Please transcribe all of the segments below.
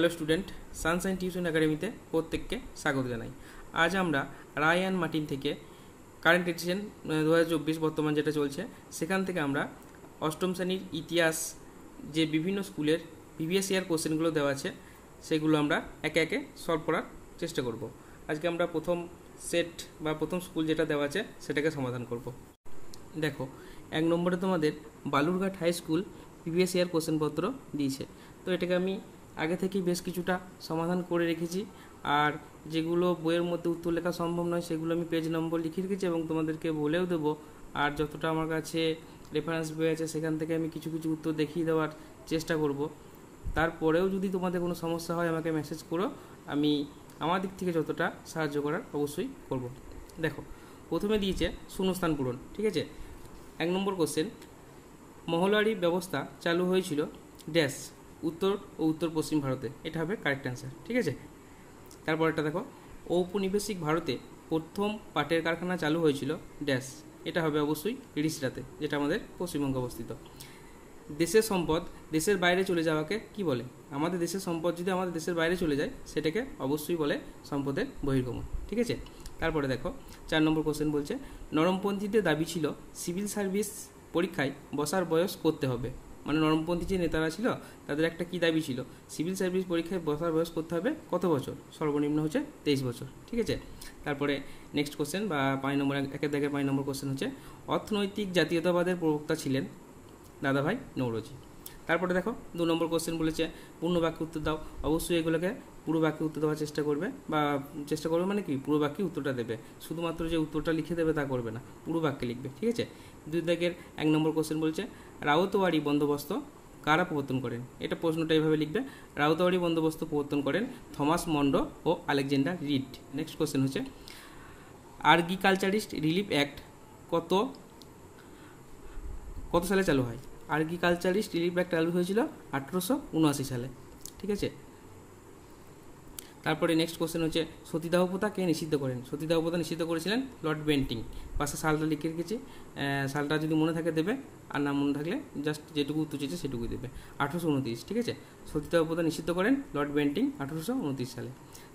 Hello student, Sunshine tuition একাডেমিতে প্রত্যেককে স্বাগত জানাই। আজ আমরা রায় অ্যান্ড মার্টিন থেকে কারেন্ট এডিশন 2024 বর্তমান যেটা চলছে সেখান থেকে আমরা অষ্টম শ্রেণীর ইতিহাস যে বিভিন্ন স্কুলের প্রিভিয়াস ইয়ার কোশ্চেনগুলো দেওয়া আছে সেগুলো আমরা একে একে সলভ করার চেষ্টা করব। আজকে আমরা প্রথম সেট বা প্রথম স্কুল যেটা দেওয়া আছে সেটাকে সমাধান করব। দেখো, 1 নম্বরে তোমাদের Balurghat high school previous year কোশ্চেনপত্র দিয়েছে। তো এটাকে আমি আগে থেকেই বেশ কিছুটা সমাধান করে রেখেছি, আর যেগুলো বইয়ের মধ্যে উত্তর লেখা সম্ভব নয় সেগুলো আমি পেজ নম্বর লিখে রেখেছি এবং তোমাদেরকে বলেও দেবো। আর যতটা আমার কাছে রেফারেন্স বই আছে সেখান থেকে আমি কিছু কিছু উত্তর দেখিয়ে দেওয়ার চেষ্টা করব। তারপরেও যদি তোমাদের কোনো সমস্যা হয় আমাকে মেসেজ করো, আমি আমার দিক থেকে যতটা সাহায্য করার অবশ্যই করব। দেখো, প্রথমে দিয়েছে শূন্যস্থান পূরণ, ঠিক আছে। 1 নম্বর কোশ্চেন, মহলবাড়ি ব্যবস্থা চালু হয়েছিল ড্যাশ উত্তর ও উত্তর পশ্চিম ভারতে। এটা হবে কারেক্ট অ্যান্সার, ঠিক আছে। তারপরটা দেখো, ঔপনিবেশিক ভারতে প্রথম পাটের কারখানা চালু হয়েছিল ড্যাশ। এটা হবে অবশ্যই রিষড়াতে, যেটা আমাদের পশ্চিমবঙ্গে অবস্থিত। দেশের সম্পদ দেশের বাইরে চলে যাওয়াকে কি বলে? আমাদের দেশের সম্পদ যদি আমাদের দেশের বাইরে চলে যায় সেটাকে অবশ্যই বলে সম্পদের বহির্গমন, ঠিক আছে। তারপরে দেখো 4 নম্বর কোশ্চেন বলছে, নরমপন্থীদের দাবি ছিল সিভিল সার্ভিস পরীক্ষায় বসার বয়স করতে হবে। মানে নরমপন্থী যে নেতারা ছিল তাদের একটা কি দাবি ছিল, সিভিল সার্ভিস পরীক্ষায় বসার বয়স করতে হবে কত বছর? সর্বনিম্ন হচ্ছে 23 বছর, ঠিক আছে। তারপরে নেক্সট কোশ্চেন বা 5 নম্বর, একের দাগের 5 নম্বর কোশ্চেন হচ্ছে, অর্থনৈতিক জাতীয়তাবাদের প্রবক্তা ছিলেন দাদাভাই নৌরোজি। তারপরে দেখো 2 নম্বর কোশ্চেন বলেছে পূর্ণ বাক্যে উত্তর দাও। অবশ্যই এগুলোকে পুরো বাক্যে উত্তর দেওয়ার চেষ্টা করবে, বা চেষ্টা করবে মানে কি পুরো বাক্যে উত্তরটা দেবে, শুধুমাত্র যে উত্তরটা লিখে দেবে তা করবে না, পুরো বাক্যে লিখবে, ঠিক আছে। 2 দাগের 1 নম্বর কোশ্চেন বলছে, রাউতওয়ারি বন্দোবস্ত কারা প্রবর্তন করেন? এটা প্রশ্নটা এইভাবে লিখবে, রাউতওয়ারি বন্দোবস্ত প্রবর্তন করেন থমাস মন্ডো ও আলেকজান্ডার রিড। নেক্সট কোশ্চেন হচ্ছে, আগ্রিকালচারিস্ট রিলিফ অ্যাক্ট কত সালে চালু হয়? আগ্রিকালচারিস্ট রিলিফ অ্যাক্ট চালু হয়েছিল 1879 সালে, ঠিক আছে। তারপরে নেক্সট কোশ্চেন হচ্ছে, সতীদাহ প্রথা কে নিষিদ্ধ করেন? সতীদাহ প্রথা নিষিদ্ধ করেছিলেন লর্ড বেন্টিং। পাশে সালটা লিখে রেখেছি, সালটা যদি মনে থাকে দেবে, আর না মনে থাকলে জাস্ট যেটুকু উত্তর চেয়েছে সেটুকুই দেবে। 1829, ঠিক আছে। সতীদাহ প্রথা নিষিদ্ধ করেন লর্ড বেন্টিং 1829 সালে।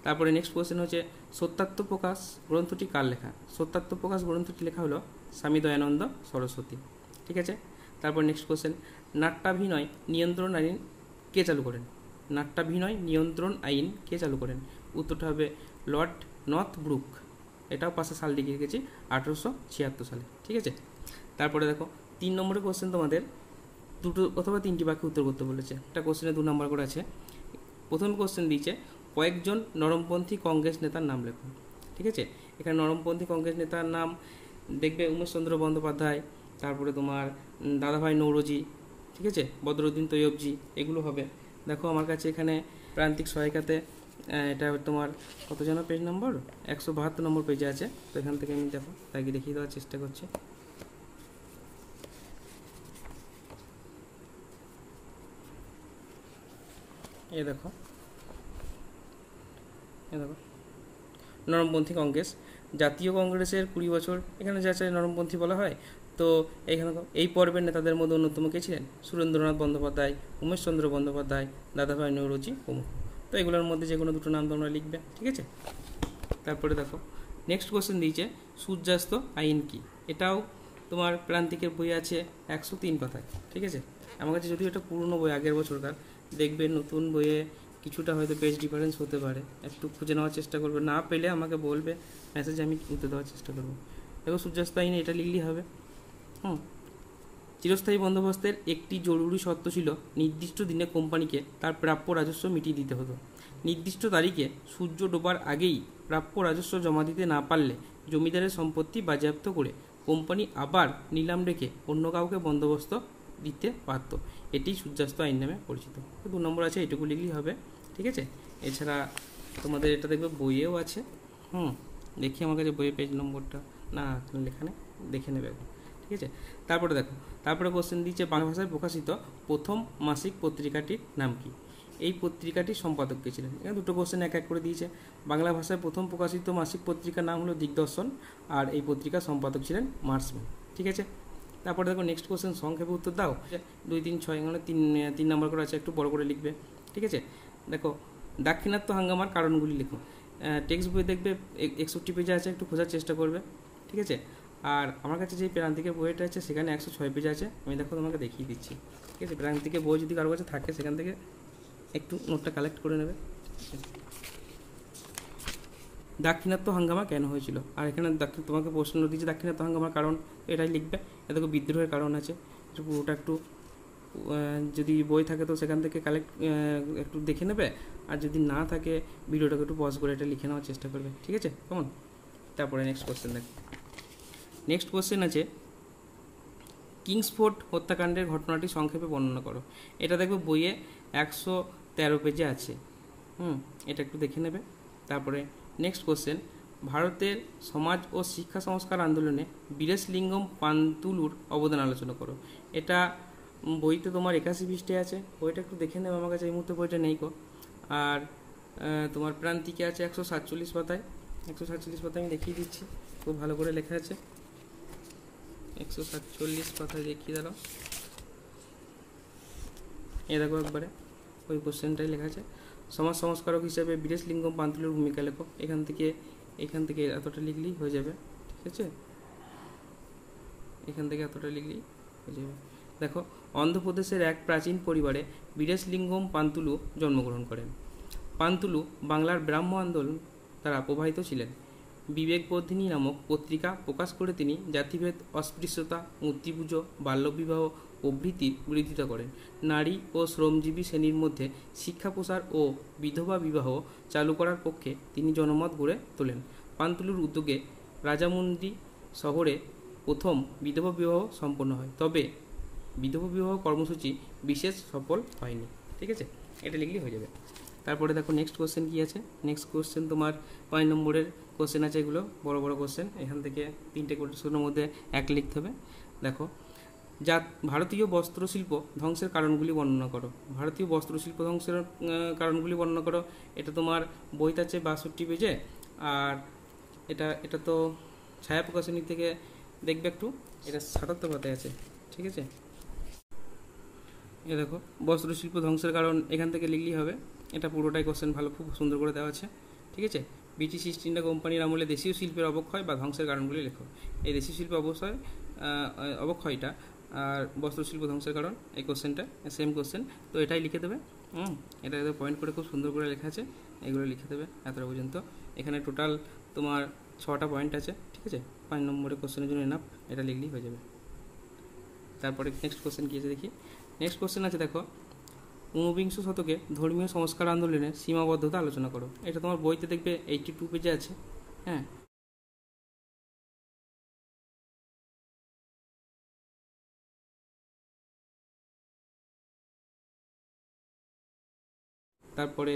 তারপরে নেক্সট কোশ্চেন হচ্ছে, সত্যাত্মপ্রকাশ গ্রন্থটি কার লেখা? সত্যাত্মপ্রকাশ গ্রন্থটি লেখা হলো স্বামী দয়ানন্দ সরস্বতী, ঠিক আছে। তারপর নেক্সট কোশ্চেন, নাট্যাভিনয় নিয়ন্ত্রণ আইন কে চালু করেন? নাট্যাভিনয় নিয়ন্ত্রণ আইন কে চালু করেন? উত্তরটা হবে লর্ড নর্থব্রুক। এটাও পাশে সাল লিখে রেখেছি 1876 সালে, ঠিক আছে। তারপরে দেখো 3 নম্বরের কোশ্চেন তোমাদের 2 অথবা 3টি বাক্যে উত্তর করতে বলেছে। একটা কোশ্চেনে 2 নম্বর করে আছে। প্রথম কোশ্চেন দিয়েছে, কয়েকজন নরমপন্থী কংগ্রেস নেতার নাম লেখো, ঠিক আছে। এখানে নরমপন্থী কংগ্রেস নেতার নাম দেখবে উমেশচন্দ্র বন্দ্যোপাধ্যায়, তারপরে তোমার দাদাভাই নৌরোজি, ঠিক আছে, বদরুদ্দিন তৈয়বজি, এগুলো হবে। দেখো আমার কাছে এখানে প্রান্তিক সহায়িকাতে এটা তোমার কত যেন পেজ নম্বর 172 নম্বর পেজে আছে। তো এখান থেকে আমি দেখো তাকে দেখিয়ে দেওয়ার চেষ্টা করছি। এ দেখো নরমপন্থী কংগ্রেস, জাতীয় কংগ্রেসের 20 বছর, এখানে যা চাই নরমপন্থী বলা হয়। তো এইখানে এই পর্বের নেতাদের মধ্যে অন্যতম কে ছিলেন? সুরেন্দ্রনাথ বন্দ্যোপাধ্যায়, উমেশচন্দ্র বন্দ্যোপাধ্যায়, দাদাভাই নৌরোজি প্রমুখ। তো এগুলোর মধ্যে যে কোনো 2টো নাম তোমরা লিখবে, ঠিক আছে। তারপরে দেখো নেক্সট কোশ্চেন দিয়েছে, সূর্যাস্ত আইন কি? এটাও তোমার প্রান্তিকের বই আছে 103 পাতায়, ঠিক আছে। আমার কাছে যদিও এটা পুরনো বই, আগের বছরকার, দেখবে নতুন বইয়ে কিছুটা হয়তো পেজ ডিফারেন্স হতে পারে, একটু খুঁজে নেওয়ার চেষ্টা করবে, না পেলে আমাকে বলবে মেসেজে, আমি উত্তর দেওয়ার চেষ্টা করবো। দেখো সূর্যাস্ত আইনে এটা লিখলেই হবে। চিরস্থায়ী বন্দোবস্তের একটি জরুরি শর্ত ছিল নির্দিষ্ট দিনে কোম্পানিকে তার প্রাপ্য রাজস্ব মিটিয়ে দিতে হতো। নির্দিষ্ট তারিখে সূর্য ডোবার আগেই প্রাপ্য রাজস্ব জমা দিতে না পারলে জমিদারের সম্পত্তি বাজেয়াপ্ত করে কোম্পানি আবার নিলাম রেখে অন্য কাউকে বন্দোবস্ত দিতে পারত। এটি সূর্যাস্ত আইন নামে পরিচিত। 2 নম্বর আছে, এটুকু লিখলেই হবে, ঠিক আছে। এছাড়া তোমাদের এটা দেখবে বইয়েও আছে। দেখি আমার কাছে বইয়ের পেজ নম্বরটা না লেখা নেই, দেখে নেবে, ঠিক আছে। তারপরে দেখো, তারপরে কোশ্চেন দিচ্ছে, বাংলা ভাষায় প্রকাশিত প্রথম মাসিক পত্রিকাটির নাম কি? এই পত্রিকাটির সম্পাদক কে ছিলেন? এখানে 2টো কোশ্চেন এক এক করে দিয়েছে। বাংলা ভাষায় প্রথম প্রকাশিত মাসিক পত্রিকার নাম হলো দিগদর্শন, আর এই পত্রিকার সম্পাদক ছিলেন মার্সম্যান, ঠিক আছে। তারপরে দেখো নেক্সট কোশ্চেন, সংক্ষেপে উত্তর দাও। 2, 3, 6 এখানে 3 নম্বর করে আছে, একটু বড় করে লিখবে, ঠিক আছে। দেখো দাক্ষিণাত্য হাঙ্গামার কারণগুলি লেখো। টেক্সট বই দেখবে 61 পেজে আছে, একটু খোঁজার চেষ্টা করবে, ঠিক আছে। আর আমার কাছে যে প্রান্তিকের বইটা আছে সেখানে 106 পেজ আছে, আমি দেখো তোমাকে দেখিয়ে দিচ্ছি, ঠিক আছে। প্রান্তিকের বই যদি কারো কাছে থাকে সেখান থেকে একটু নোটটা কালেক্ট করে নেবে। দাক্ষিণাত্য হাঙ্গামা কেন হয়েছিল, আর এখানে তোমাকে প্রশ্ন দিচ্ছে দাক্ষিণাত্য হাঙ্গামার কারণ, এটাই লিখবে। এ দেখো বিদ্রোহের কারণ আছে, পুরোটা একটু যদি বই থাকে তো সেখান থেকে একটু দেখে নেবে, আর যদি না থাকে ভিডিওটাকে একটু পজ করে এটা লিখে নেওয়ার চেষ্টা করবে, ঠিক আছে। কেমন? তারপরে নেক্সট কোশ্চেন দেখো। নেক্সট কোশ্চেন আছে কিংসফোর্ড হত্যাকাণ্ডের ঘটনাটি সংক্ষেপে বর্ণনা করো। এটা দেখবে বইয়ে 113 পেজে আছে, এটা একটু দেখে নেবে। তারপরে নেক্সট কোশ্চেন, ভারতের সমাজ ও শিক্ষা সংস্কার আন্দোলনে বীরেশলিঙ্গম পান্তুলুর অবদান আলোচনা করো। এটা বইতে তোমার 81 পৃষ্ঠায় আছে, বইটা একটু দেখে নেবে, আমার কাছে এই মুহূর্তে বইটা নেই গো। আর তোমার প্রান্তিকে আছে 147 পাতায়, 147 পাতায় আমি দেখিয়ে দিচ্ছি, খুব ভালো করে লেখা আছে। 147 পাতায় দেখিয়ে দাঁড়াও, এ দেখো একবারে ওই কোশ্চেনটাই লেখা আছে। সমাজ সংস্কারক হিসেবে বীরেশলিঙ্গম পান্তুলুর ভূমিকা লেখো। এখান থেকে এতটা লিখলেই হয়ে যাবে, ঠিক আছে। এখান থেকে এতটা লিখলেই হয়ে যাবে। দেখো, অন্ধ্রপ্রদেশের এক প্রাচীন পরিবারে বীরেশলিঙ্গম পান্তুলু জন্মগ্রহণ করেন। পান্তুলু বাংলার ব্রাহ্ম আন্দোলন দ্বারা প্রভাবিত ছিলেন। বিবেকবোধিনী নামক পত্রিকা প্রকাশ করে তিনি জাতিভেদ, অস্পৃশ্যতা, মূর্তিপুজো, বাল্যবিবাহ প্রভৃতির বিরোধিতা করেন। নারী ও শ্রমজীবী শ্রেণীর মধ্যে শিক্ষা প্রসার ও বিধবা বিবাহ চালু করার পক্ষে তিনি জনমত গড়ে তোলেন। পান্তুলুর উদ্যোগে রাজামুন্ডি শহরে প্রথম বিধবা বিবাহ সম্পন্ন হয়, তবে বিধবা বিবাহ কর্মসূচি বিশেষ সফল হয়নি, ঠিক আছে। এটা লিখলেই হয়ে যাবে। তারপরে দেখো নেক্সট কোশ্চেন কী আছে। নেক্সট কোশ্চেন তোমার 5 নম্বরের কোশ্চেন আছে, এগুলো বড় বড় কোশ্চেন। এখান থেকে 3টে কোশ্চেনের মধ্যে 1 লিখতে হবে। দেখো, ভারতীয় বস্ত্রশিল্প ধ্বংসের কারণগুলি বর্ণনা করো। ভারতীয় বস্ত্রশিল্প ধ্বংসের কারণগুলি বর্ণনা করো, এটা তোমার বইতে আছে 62 পেজে। আর এটা তো ছায়া প্রকাশনী থেকে দেখবে একটু, এটা 77 পাতায় আছে, ঠিক আছে। এ দেখো, বস্ত্রশিল্প ধ্বংসের কারণ এখান থেকে লিখলেই হবে। এটা পুরোটাই কোশ্চেন ভালো, খুব সুন্দর করে দেওয়া আছে, ঠিক আছে। ব্রিটিশ ইস্ট ইন্ডিয়া কোম্পানির আমলে দেশীয় শিল্পের অবক্ষয় বা ধ্বংসের কারণগুলি লেখো। এই দেশীয় শিল্প অবক্ষয়টা আর বস্ত্রশিল্প ধ্বংসের কারণ, এই কোশ্চেনটা সেম কোশ্চেন, তো এটাই লিখে দেবে। এটা পয়েন্ট করে খুব সুন্দর করে লেখা আছে, এগুলো লিখে দেবে এতটা পর্যন্ত। এখানে টোটাল তোমার 6টা পয়েন্ট আছে, ঠিক আছে। 5 নম্বরের কোশ্চেনের জন্য এনাফ, এটা লিখলেই হয়ে যাবে। তারপরে নেক্সট কোশ্চেন কী আছে দেখি। নেক্সট কোশ্চেন আছে দেখো, 19বিংশ শতকে ধর্মীয় সংস্কার আন্দোলনের সীমাবদ্ধতা আলোচনা করো। এটা তোমার বইতে দেখবে 82 পেজে আছে, হ্যাঁ। তারপরে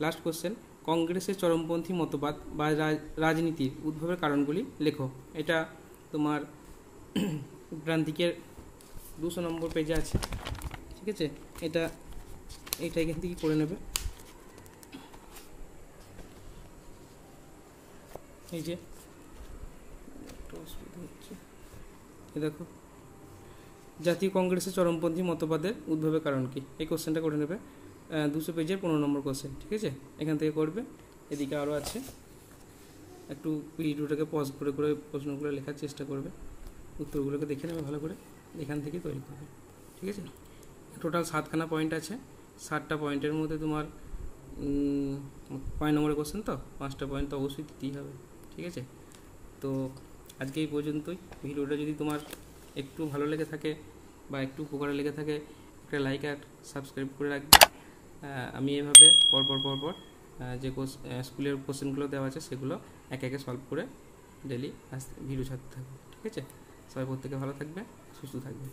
লাস্ট কোশ্চেন, কংগ্রেসের চরমপন্থী মতবাদ বা রাজনীতির উদ্ভবের কারণগুলি লেখো। এটা তোমার প্রান্তিকের 200 নম্বর পেজে আছে, ঠিক আছে। এটা এখান থেকে করে নেবে। এই যে অসুবিধা হচ্ছে, দেখো, জাতীয় কংগ্রেসের চরমপন্থী মতবাদের উদ্ভবের কারণ কি, এই কোশ্চেনটা করে নেবে। 200 পেজের 15 নম্বর কোশ্চেন, ঠিক আছে। এখান থেকে করবে। এদিকে আরও আছে, একটু ভিডিওটাকে পজ করে করে প্রশ্নগুলো লেখার চেষ্টা করবে, উত্তরগুলোকে দেখে নেবে ভালো করে, এখান থেকে তৈরি করবে, ঠিক আছে। টোটাল 7খানা পয়েন্ট আছে, 7টা পয়েন্টের মধ্যে তোমার 5 নম্বরের কোশ্চেন, তো 5টা পয়েন্ট তো অবশ্যই দিতেই হবে, ঠিক আছে। তো আজকে এই পর্যন্তই। ভিডিওটা যদি তোমার একটু ভালো লেগে থাকে বা একটু উপকারে লেগে থাকে, একটা লাইক আর সাবস্ক্রাইব করে রাখবে। আমি এভাবে পরপর যে স্কুলের কোশ্চেনগুলো দেওয়া আছে সেগুলো একে একে সলভ করে ডেলি ভিডিও ছাড়তে থাকবে, ঠিক আছে। সবাই প্রত্যেকে ভালো থাকবে, সুস্থ থাকবে।